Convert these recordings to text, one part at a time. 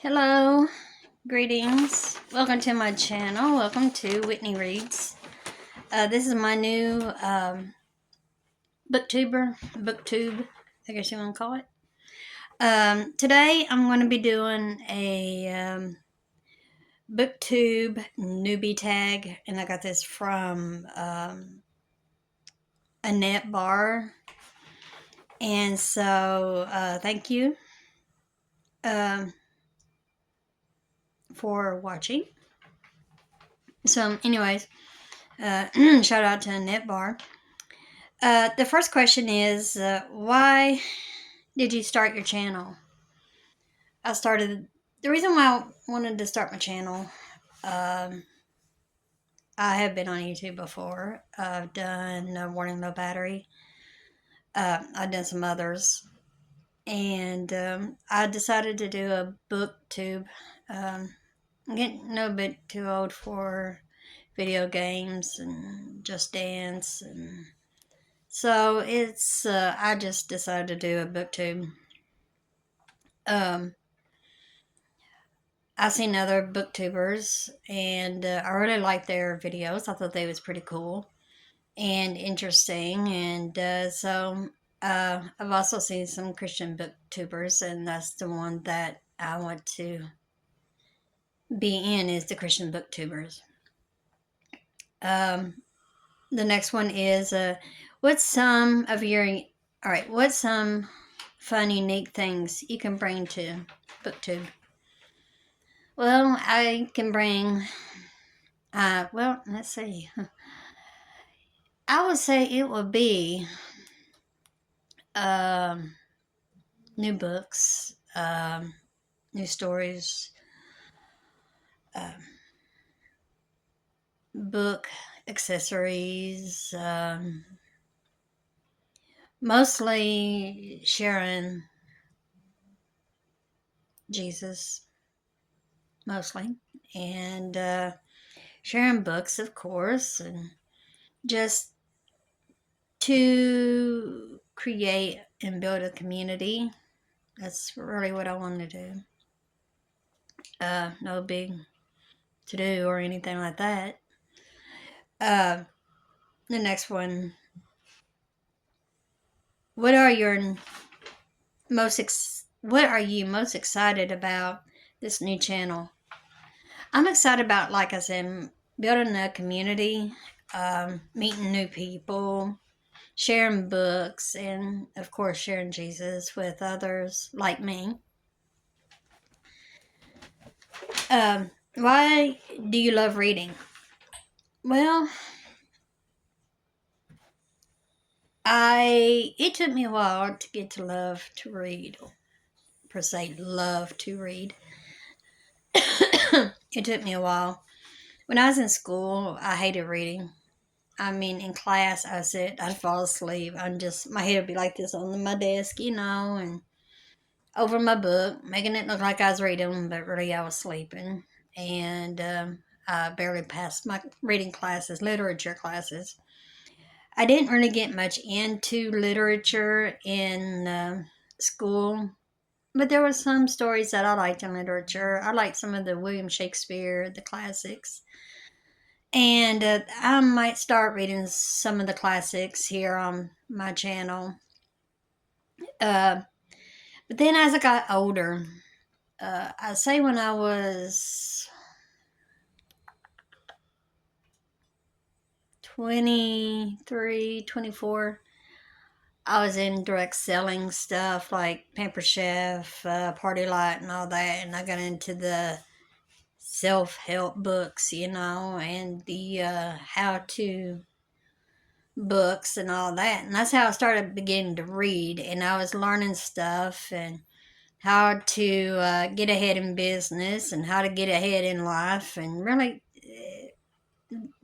Hello, greetings. Welcome to my channel. Welcome to Whitney Reads. This is my new booktube, I guess you want to call it. Today I'm going to be doing a Booktube Newbie tag, and I got this from Annette Barr. And so thank you for watching. So anyways, shout out to Annette Barr. The first question is, why did you start your channel? The reason why I wanted to start my channel, I have been on YouTube before. I've done Warning Low Battery. I've done some others. And I decided to do a booktube. I'm getting a bit too old for video games and Just Dance, and so I just decided to do a booktube. I've seen other booktubers, and I really liked their videos. I thought they was pretty cool and interesting, and I've also seen some Christian booktubers, and that's the one that I want to be in, is the Christian booktubers. The next one is, what's some fun, unique things you can bring to booktube? Well, I can bring, let's see. I would say it would be new books, new stories, book accessories, mostly sharing Jesus, mostly, and sharing books, of course, and just to create and build a community. That's really what I want to do. No big to do or anything like that. The next one. What are you most excited about this new channel? I'm excited about, like I said, building a community, meeting new people, sharing books, and of course sharing Jesus with others like me. Why do you love reading? Well, it took me a while to get to love to read, per se, love to read. It took me a while. When I was in school, I hated reading. I mean, in class, I'd fall asleep. My head would be like this on my desk, and over my book, making it look like I was reading, but really I was sleeping. And I barely passed my reading classes, literature classes. I didn't really get much into literature in school, but there were some stories that I liked in literature. I liked some of the William Shakespeare, the classics. And I might start reading some of the classics here on my channel. But then as I got older, I'd say when I was 23, 24, I was in direct selling stuff like Pamper Chef, Party Light, and all that. And I got into the self-help books, and the how-to books and all that. And that's how I started beginning to read. And I was learning stuff and how to get ahead in business and how to get ahead in life. And really,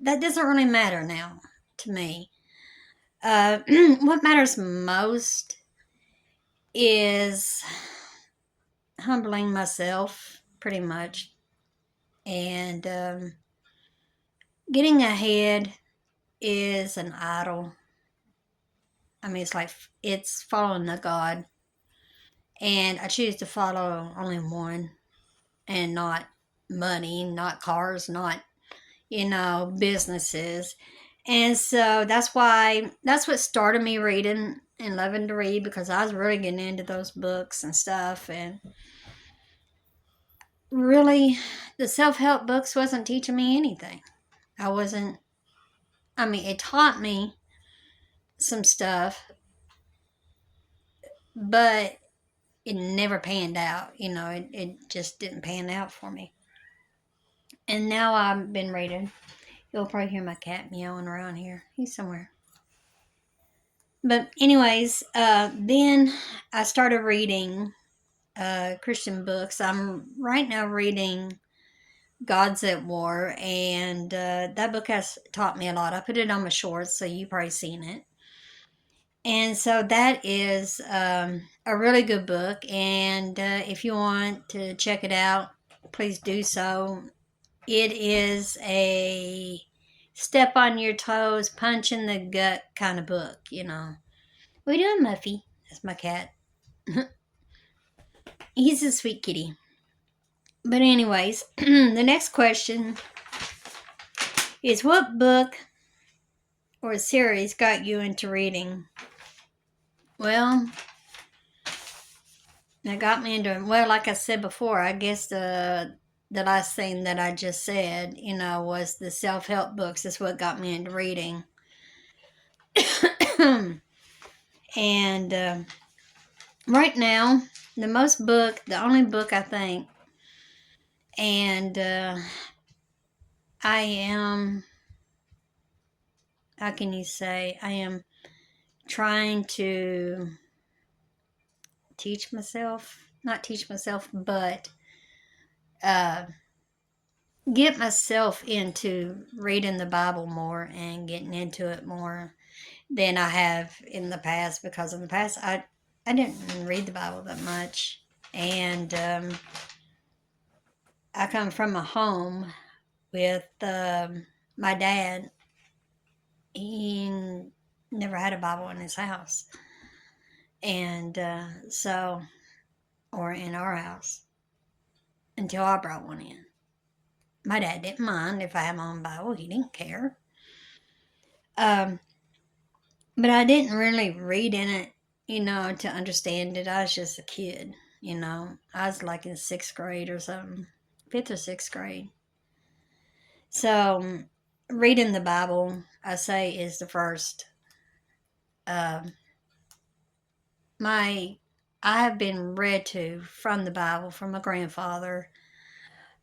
that doesn't really matter now to me. What matters most is humbling myself, pretty much, and getting ahead is an idol. I mean, it's following the God, and I choose to follow only one. and not money, not cars, not, businesses. And so that's what started me reading and loving to read, because I was really getting into those books and stuff. And really, the self-help books wasn't teaching me anything. It taught me some stuff, but it never panned out. It just didn't pan out for me. And now I've been reading. You'll probably hear my cat meowing around here. He's somewhere. But anyways, then I started reading Christian books. I'm right now reading Gods at War, and that book has taught me a lot. I put it on my shorts, so you've probably seen it. And so that is a really good book, and if you want to check it out, please do so. It is a step on your toes, punch in the gut kind of book, What are you doing, Muffy? That's my cat. He's a sweet kitty. But anyways, the next question is, what book or series got you into reading? Well, that got me into, like I said before, I guess the last thing that I just said, was the self-help books. That's what got me into reading. And right now, the only book I think, and I am, how can you say, I am trying to not teach myself, but get myself into reading the Bible more and getting into it more than I have in the past, because in the past I didn't read the Bible that much. And I come from a home with my dad. He never had a Bible in his house. And or in our house, until I brought one in. My dad didn't mind if I had my own Bible. He didn't care. But I didn't really read in it, to understand it. I was just a kid, I was like in 6th grade or something, 5th or 6th grade. So reading the Bible, I say, is the first. I have been read to from the Bible from my grandfather,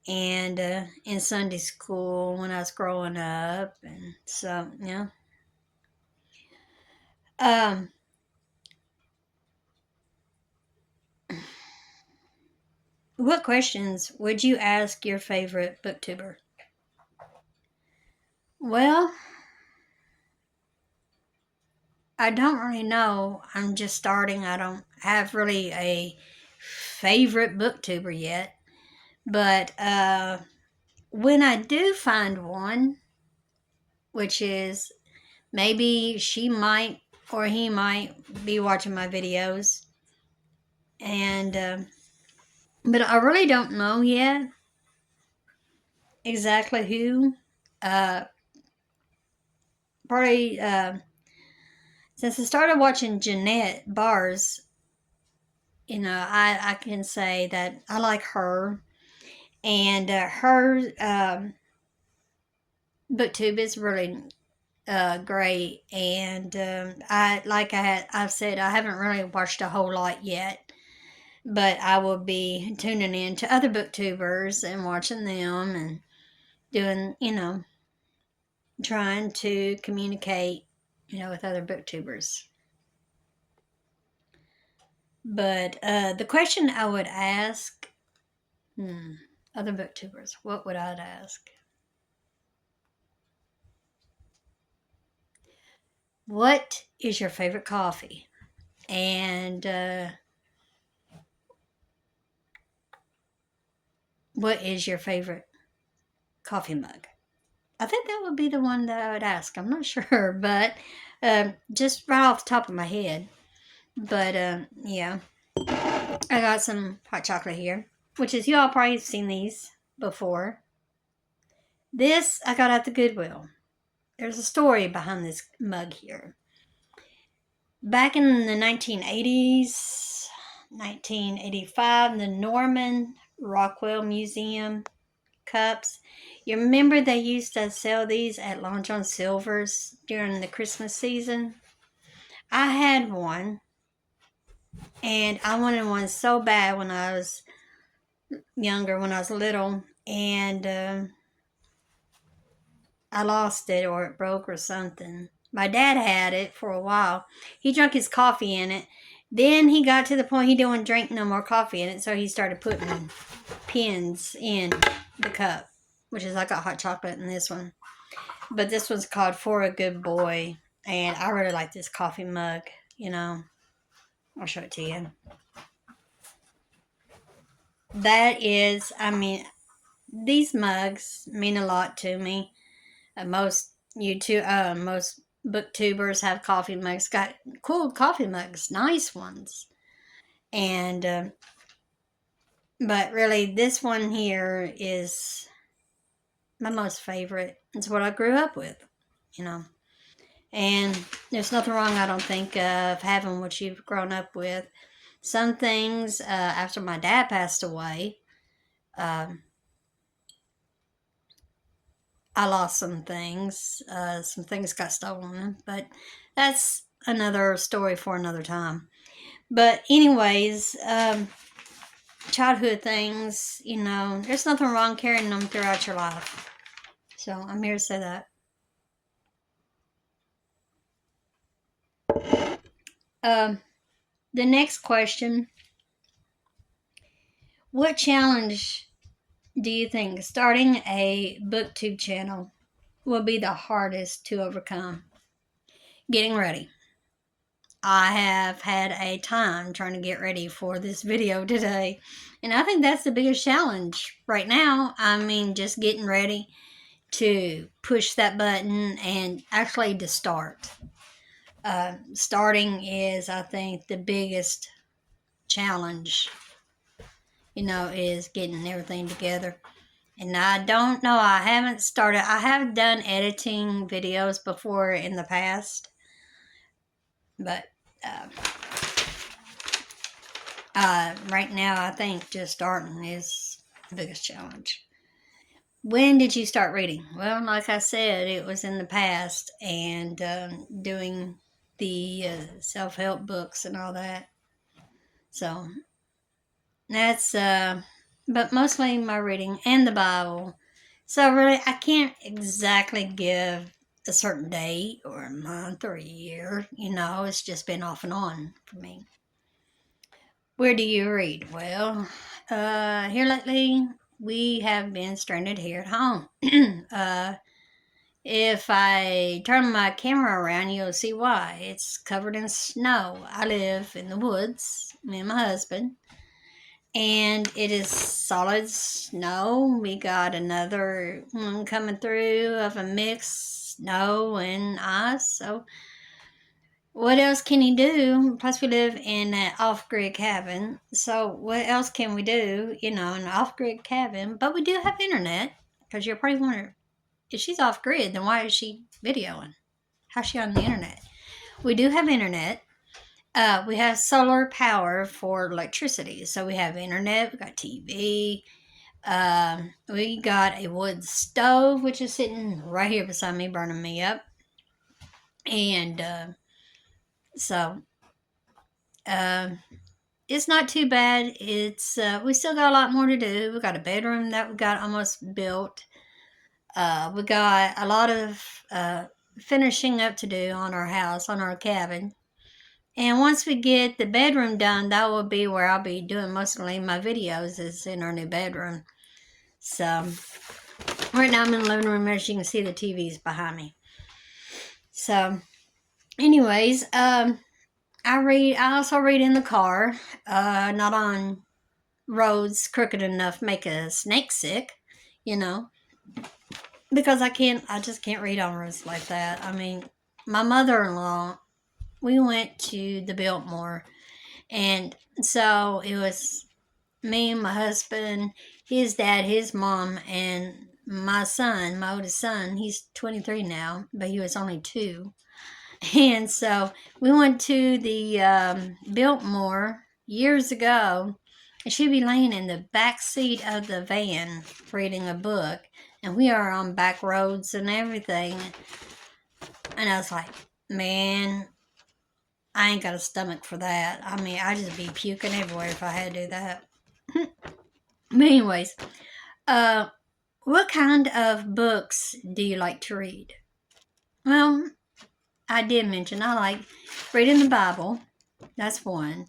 and in Sunday school when I was growing up, and so what questions would you ask your favorite booktuber? Well, I don't really know. I'm just starting. I don't have really a favorite booktuber yet. But when I do find one, which is maybe she might or he might be watching my videos, and but I really don't know yet exactly who. Probably since I started watching Jeanette Bars, I can say that I like her, and her booktube is really great. And I've said, I haven't really watched a whole lot yet, but I will be tuning in to other booktubers and watching them and doing, trying to communicate, with other booktubers. But the question I would ask, other booktubers, what would I ask? What is your favorite coffee? And what is your favorite coffee mug? I think that would be the one that I would ask. I'm not sure, but just right off the top of my head. But yeah, I got some hot chocolate here. which is, you all probably have seen these before. This I got at the Goodwill. There's a story behind this mug here. Back in the 1980s, 1985, the Norman Rockwell Museum cups. You remember they used to sell these at Long John Silver's during the Christmas season? I had one, and I wanted one so bad when I was younger, when I was little, and I lost it, or it broke or something. My dad had it for a while. He drank his coffee in it. Then he got to the point he didn't drink no more coffee in it, so he started putting pins in the cup, which is, I got hot chocolate in this one. But this one's called For a Good Boy, and I really like this coffee mug, you know. I'll show it to you. That is, I mean, these mugs mean a lot to me. Most booktubers have coffee mugs. Got cool coffee mugs, nice ones. And but really, this one here is my most favorite. It's what I grew up with, you know. And there's nothing wrong, I don't think, of having what you've grown up with. Some things, after my dad passed away, I lost some things. Some things got stolen, but that's another story for another time. But anyways, childhood things, you know, there's nothing wrong carrying them throughout your life. So I'm here to say that. The next question: what challenge do you think starting a booktube channel will be the hardest to overcome? Getting ready. I have had a time trying to get ready for this video today, and I think that's the biggest challenge right now. I mean, just getting ready to push that button and actually to start. Starting is, I think, the biggest challenge, you know, is getting everything together. And I don't know, I haven't started. I have done editing videos before in the past, but right now I think just starting is the biggest challenge. When did you start reading? Well, like I said, it was in the past, and doing the self-help books and all that. So that's, but mostly my reading and the Bible. So really, I can't exactly give a certain date or a month or a year. You know, it's just been off and on for me. Where do you read? Well, here lately, we have been stranded here at home. If I turn my camera around, you'll see why. It's covered in snow. I live in the woods, me and my husband, and it is solid snow. We got another one coming through of a mixed snow and ice. So what else can you do? Plus, we live in an off-grid cabin. So what else can we do, you know, in an off-grid cabin? But we do have internet, because you're probably wondering, if she's off-grid, then why is she videoing? How's she on the internet? We do have internet. We have solar power for electricity. So we have internet, we got TV. We got a wood stove, which is sitting right here beside me, burning me up. And so it's not too bad. It's we still got a lot more to do. We got a bedroom that we got almost built. We got a lot of finishing up to do on our house, on our cabin. And once we get the bedroom done, that will be where I'll be doing mostly my videos, is in our new bedroom. So right now I'm in the living room. As you can see, the TV's behind me. So anyways, I also read in the car, not on roads crooked enough to make a snake sick, you know, because I just can't read on roads like that. I mean, my mother-in-law, we went to the Biltmore, and so it was me, my husband, his dad, his mom, and my son, my oldest son. He's 23 now, but he was only 2. And so we went to the Biltmore years ago, and she'd be laying in the back seat of the van reading a book, and we are on back roads and everything. And I was like, man, I ain't got a stomach for that. I mean, I'd just be puking everywhere if I had to do that. But anyways, what kind of books do you like to read? Well, I did mention I like reading the Bible. That's one.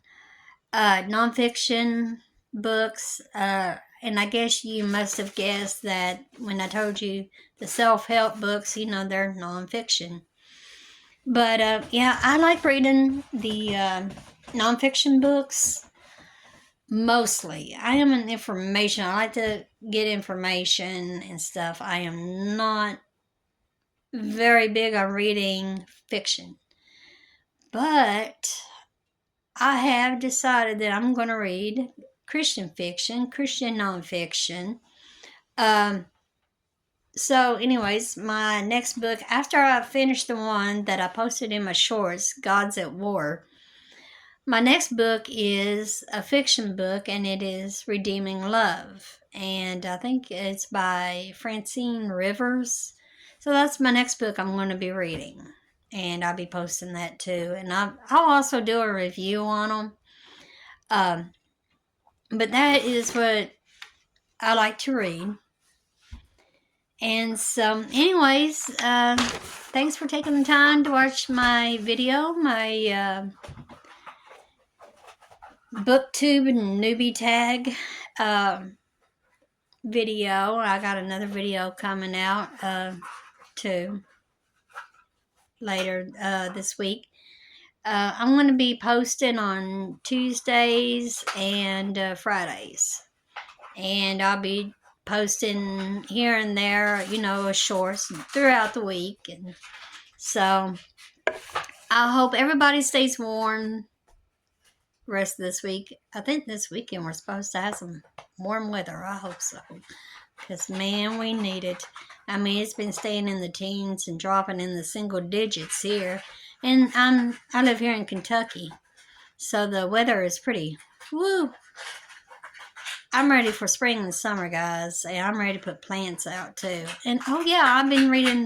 Nonfiction books. And I guess you must have guessed that when I told you the self-help books, they're nonfiction. But yeah, I like reading the nonfiction books mostly. I am an information. I like to get information and stuff. I am not very big on reading fiction. But I have decided that I'm going to read Christian fiction, Christian nonfiction. So anyways, my next book, after I finish the one that I posted in my shorts, Gods at War, my next book is a fiction book, and it is Redeeming Love. And I think it's by Francine Rivers. So that's my next book I'm going to be reading. And I'll be posting that too. And I'll also do a review on them. But that is what I like to read. And so, anyways, thanks for taking the time to watch my video, my Booktube Newbie tag video. I got another video coming out too later this week. I'm going to be posting on Tuesdays and Fridays. And I'll be posting here and there, shorts throughout the week. And so I hope everybody stays warm rest of this week. I think this weekend we're supposed to have some warm weather. I hope so. Because, man, we need it. I mean, it's been staying in the teens and dropping in the single digits here. And I live here in Kentucky. So the weather is pretty, woo. I'm ready for spring and summer, guys. And I'm ready to put plants out, too. And, oh, yeah, I've been reading